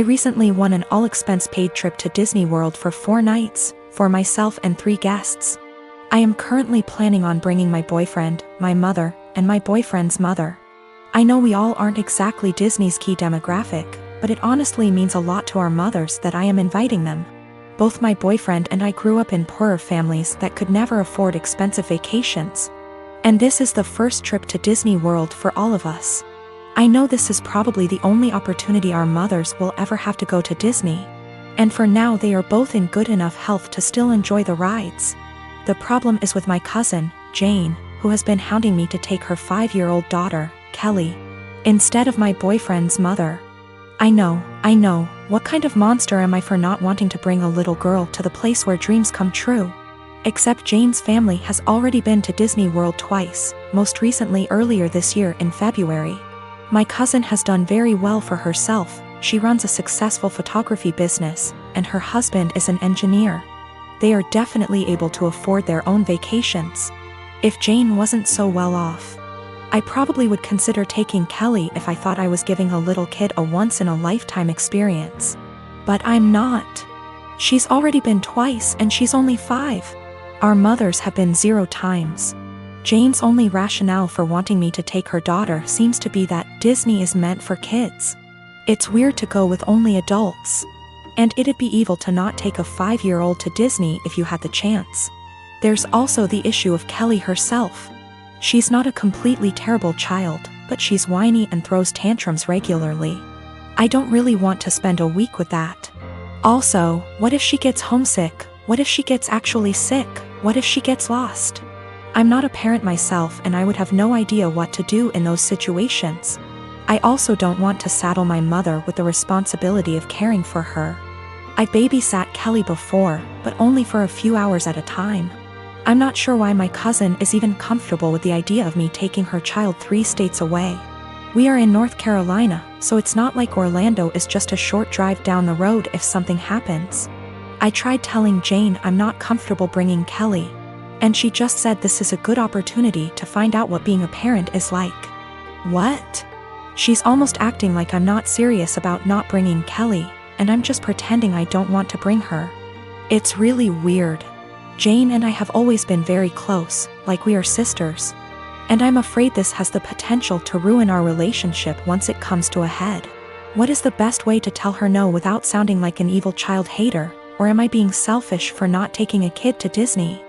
recently won an all-expense-paid trip to Disney World for 4 nights, for myself and 3 guests. I am currently planning on bringing my boyfriend, my mother, and my boyfriend's mother. I know we all aren't exactly Disney's key demographic, but it honestly means a lot to our mothers that I am inviting them. Both my boyfriend and I grew up in poorer families that could never afford expensive vacations. And this is the first trip to Disney World for all of us. I know this is probably the only opportunity our mothers will ever have to go to Disney. And for now they are both in good enough health to still enjoy the rides. The problem is with my cousin, Jane, who has been hounding me to take her 5-year-old daughter, Kelly, instead of my boyfriend's mother. I know, what kind of monster am I for not wanting to bring a little girl to the place where dreams come true? Except Jane's family has already been to Disney World twice, most recently earlier this year in February. My cousin has done very well for herself. She runs a successful photography business, and her husband is an engineer. They are definitely able to afford their own vacations. If Jane wasn't so well off, I probably would consider taking Kelly if I thought I was giving a little kid a once-in-a-lifetime experience. But I'm not. She's already been twice and she's only 5. Our mothers have been 0 times. Jane's only rationale for wanting me to take her daughter seems to be that Disney is meant for kids. It's weird to go with only adults. And it'd be evil to not take a 5-year-old to Disney if you had the chance. There's also the issue of Kelly herself. She's not a completely terrible child, but she's whiny and throws tantrums regularly. I don't really want to spend a week with that. Also, what if she gets homesick? What if she gets actually sick? What if she gets lost? I'm not a parent myself and I would have no idea what to do in those situations. I also don't want to saddle my mother with the responsibility of caring for her. I babysat Kelly before, but only for a few hours at a time. I'm not sure why my cousin is even comfortable with the idea of me taking her child 3 states away. We are in North Carolina, so it's not like Orlando is just a short drive down the road if something happens. I tried telling Jane I'm not comfortable bringing Kelly, and she just said this is a good opportunity to find out what being a parent is like. What? She's almost acting like I'm not serious about not bringing Kelly, and I'm just pretending I don't want to bring her. It's really weird. Jane and I have always been very close, like we are sisters. And I'm afraid this has the potential to ruin our relationship once it comes to a head. What is the best way to tell her no without sounding like an evil child hater, or am I being selfish for not taking a kid to Disney?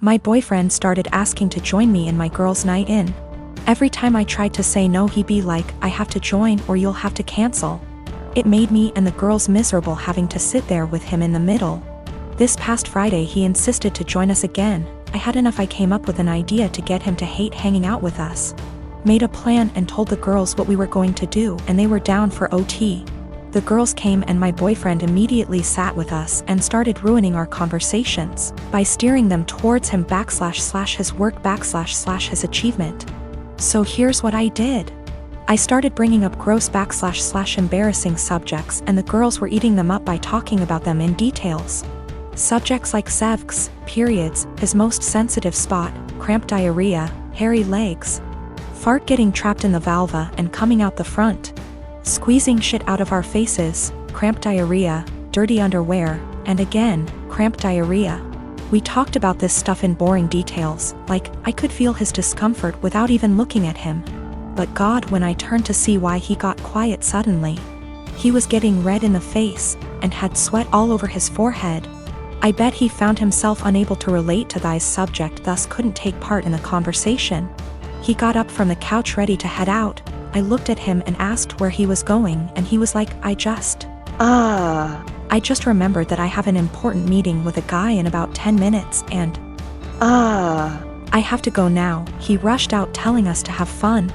My boyfriend started asking to join me in my girls' night in. Every time I tried to say no he'd be like, I have to join or you'll have to cancel. It made me and the girls miserable having to sit there with him in the middle. This past Friday he insisted to join us again. I had enough. I came up with an idea to get him to hate hanging out with us. Made a plan and told the girls what we were going to do and they were down for OT. The girls came and my boyfriend immediately sat with us and started ruining our conversations by steering them towards him / his work / his achievement. So here's what I did. I started bringing up gross / embarrassing subjects and the girls were eating them up by talking about them in details. Subjects like sevgs, periods, his most sensitive spot, cramp diarrhea, hairy legs, fart getting trapped in the vulva and coming out the front, squeezing shit out of our faces, cramp diarrhea, dirty underwear, and again, cramp diarrhea. We talked about this stuff in boring details, like, I could feel his discomfort without even looking at him. But God, when I turned to see why he got quiet suddenly. He was getting red in the face, and had sweat all over his forehead. I bet he found himself unable to relate to thy subject, thus couldn't take part in the conversation. He got up from the couch ready to head out. I looked at him and asked where he was going and he was like, I just remembered that I have an important meeting with a guy in about 10 minutes and I have to go now. He rushed out telling us to have fun.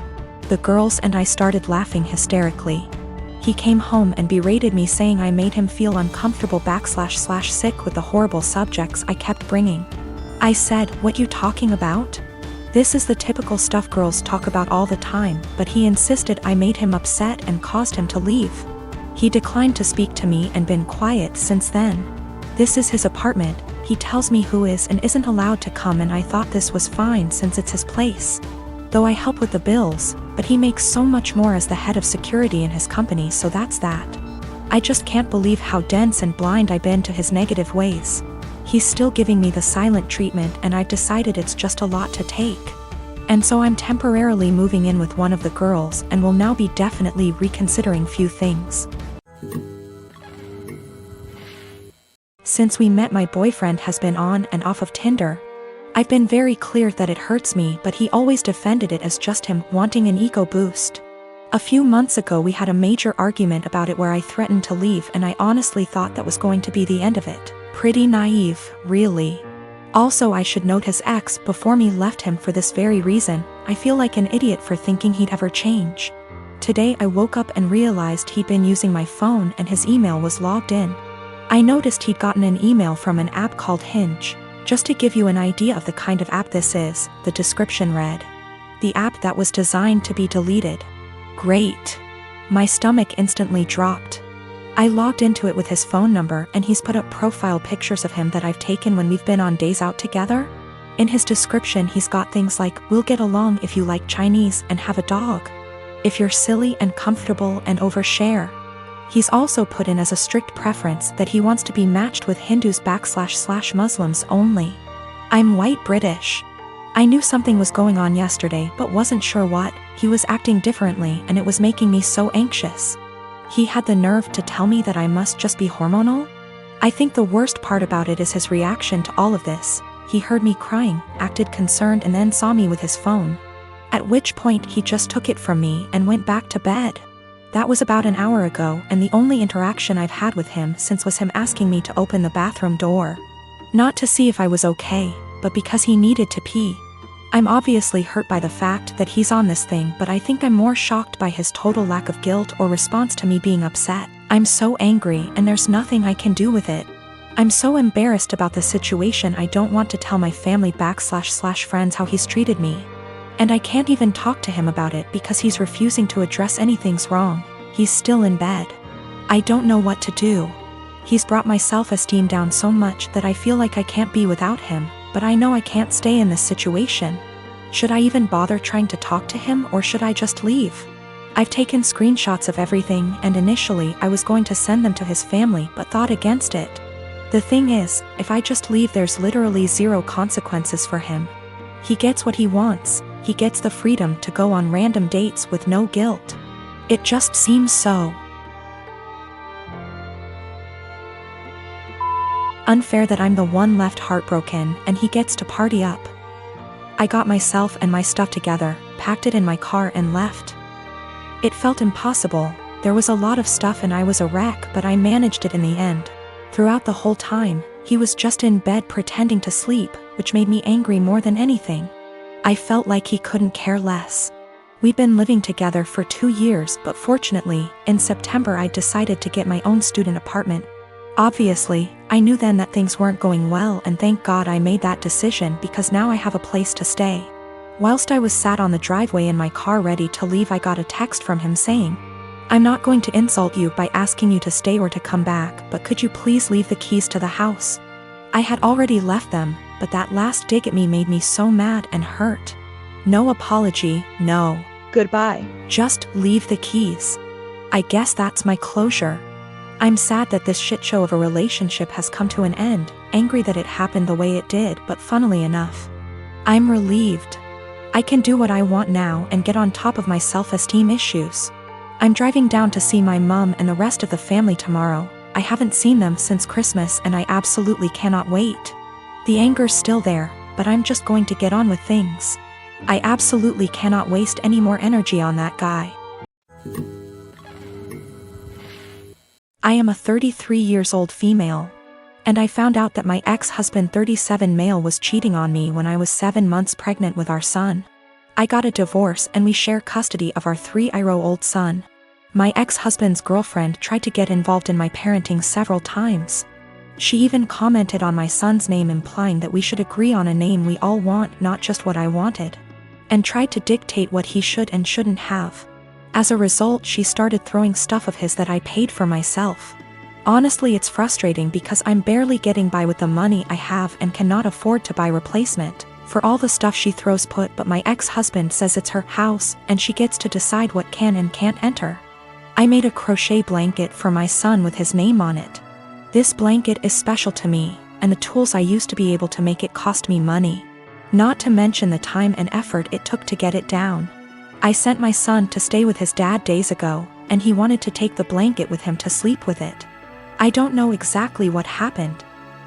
The girls and I started laughing hysterically. He came home and berated me saying I made him feel uncomfortable / sick with the horrible subjects I kept bringing. I said, what you talking about? This is the typical stuff girls talk about all the time, but he insisted I made him upset and caused him to leave. He declined to speak to me and been quiet since then. This is his apartment, he tells me who is and isn't allowed to come and I thought this was fine since it's his place. Though I help with the bills, but he makes so much more as the head of security in his company, so that's that. I just can't believe how dense and blind I've been to his negative ways. He's still giving me the silent treatment, and I've decided it's just a lot to take. And so I'm temporarily moving in with one of the girls and will now be definitely reconsidering few things. Since we met, my boyfriend has been on and off of Tinder. I've been very clear that it hurts me, but he always defended it as just him wanting an ego boost. A few months ago we had a major argument about it where I threatened to leave, and I honestly thought that was going to be the end of it. Pretty naive, really. Also, I should note his ex before me left him for this very reason. I feel like an idiot for thinking he'd ever change. Today I woke up and realized he'd been using my phone and his email was logged in. I noticed he'd gotten an email from an app called Hinge. Just to give you an idea of the kind of app this is, the description read: the app that was designed to be deleted. Great. My stomach instantly dropped. I logged into it with his phone number, and he's put up profile pictures of him that I've taken when we've been on days out together. In his description he's got things like, "We'll get along if you like Chinese and have a dog. If you're silly and comfortable and overshare." He's also put in as a strict preference that he wants to be matched with Hindus/Muslims only. I'm white British. I knew something was going on yesterday but wasn't sure what. He was acting differently and it was making me so anxious. He had the nerve to tell me that I must just be hormonal? I think the worst part about it is his reaction to all of this. He heard me crying, acted concerned, and then saw me with his phone. At which point he just took it from me and went back to bed. That was about an hour ago, and the only interaction I've had with him since was him asking me to open the bathroom door. Not to see if I was okay, but because he needed to pee. I'm obviously hurt by the fact that he's on this thing, but I think I'm more shocked by his total lack of guilt or response to me being upset. I'm so angry and there's nothing I can do with it. I'm so embarrassed about the situation I don't want to tell my family/friends how he's treated me. And I can't even talk to him about it because he's refusing to address anything's wrong. He's still in bed. I don't know what to do. He's brought my self-esteem down so much that I feel like I can't be without him, but I know I can't stay in this situation. Should I even bother trying to talk to him, or should I just leave? I've taken screenshots of everything, and initially I was going to send them to his family but thought against it. The thing is, if I just leave there's literally zero consequences for him. He gets what he wants. He gets the freedom to go on random dates with no guilt. It just seems so unfair that I'm the one left heartbroken and he gets to party up. I got myself and my stuff together, packed it in my car and left. It felt impossible. There was a lot of stuff and I was a wreck, but I managed it in the end. Throughout the whole time, he was just in bed pretending to sleep, which made me angry more than anything. I felt like he couldn't care less. We'd been living together for 2 years, but fortunately, in September I decided to get my own student apartment. Obviously, I knew then that things weren't going well, and thank God I made that decision because now I have a place to stay. Whilst I was sat on the driveway in my car ready to leave, I got a text from him saying, "I'm not going to insult you by asking you to stay or to come back, but could you please leave the keys to the house?" I had already left them, but that last dig at me made me so mad and hurt. No apology, no goodbye. Just leave the keys. I guess that's my closure. I'm sad that this shit show of a relationship has come to an end, angry that it happened the way it did, but funnily enough, I'm relieved. I can do what I want now and get on top of my self-esteem issues. I'm driving down to see my mom and the rest of the family tomorrow. I haven't seen them since Christmas and I absolutely cannot wait. The anger's still there, but I'm just going to get on with things. I absolutely cannot waste any more energy on that guy. I am a 33 years old female. And I found out that my ex-husband 37 male was cheating on me when I was 7 months pregnant with our son. I got a divorce and we share custody of our 3-year-old son. My ex-husband's girlfriend tried to get involved in my parenting several times. She even commented on my son's name, implying that we should agree on a name we all want, not just what I wanted, and tried to dictate what he should and shouldn't have. As a result, she started throwing stuff of his that I paid for myself. Honestly, it's frustrating because I'm barely getting by with the money I have and cannot afford to buy replacement. for all the stuff she throws but my ex-husband says it's her house and she gets to decide what can and can't enter. I made a crochet blanket for my son with his name on it. This blanket is special to me, and the tools I used to be able to make it cost me money. Not to mention the time and effort it took to get it down. I sent my son to stay with his dad days ago, and he wanted to take the blanket with him to sleep with it. I don't know exactly what happened,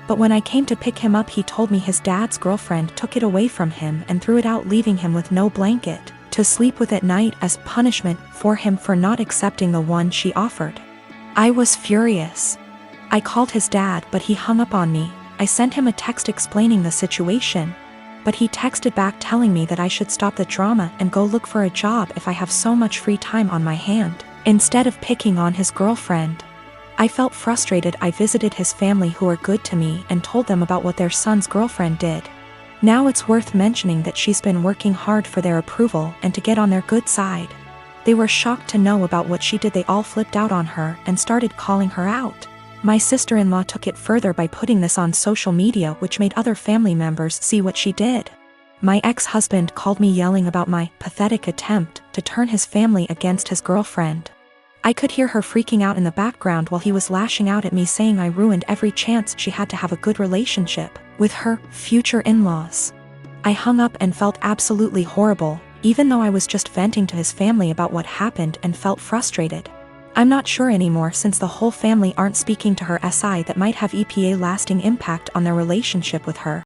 but when I came to pick him up he told me his dad's girlfriend took it away from him and threw it out, leaving him with no blanket to sleep with at night as punishment for him for not accepting the one she offered. I was furious. I called his dad but he hung up on me. I sent him a text explaining the situation, but he texted back telling me that I should stop the drama and go look for a job if I have so much free time on my hand, instead of picking on his girlfriend. I felt frustrated. I visited his family who are good to me and told them about what their son's girlfriend did. Now it's worth mentioning that she's been working hard for their approval and to get on their good side. They were shocked to know about what she did. They all flipped out on her and started calling her out. My sister-in-law took it further by putting this on social media, which made other family members see what she did. My ex-husband called me yelling about my pathetic attempt to turn his family against his girlfriend. I could hear her freaking out in the background while he was lashing out at me, saying I ruined every chance she had to have a good relationship with her future in-laws. I hung up and felt absolutely horrible, even though I was just venting to his family about what happened and felt frustrated. I'm not sure anymore, since the whole family aren't speaking to her, that might have a lasting impact on their relationship with her.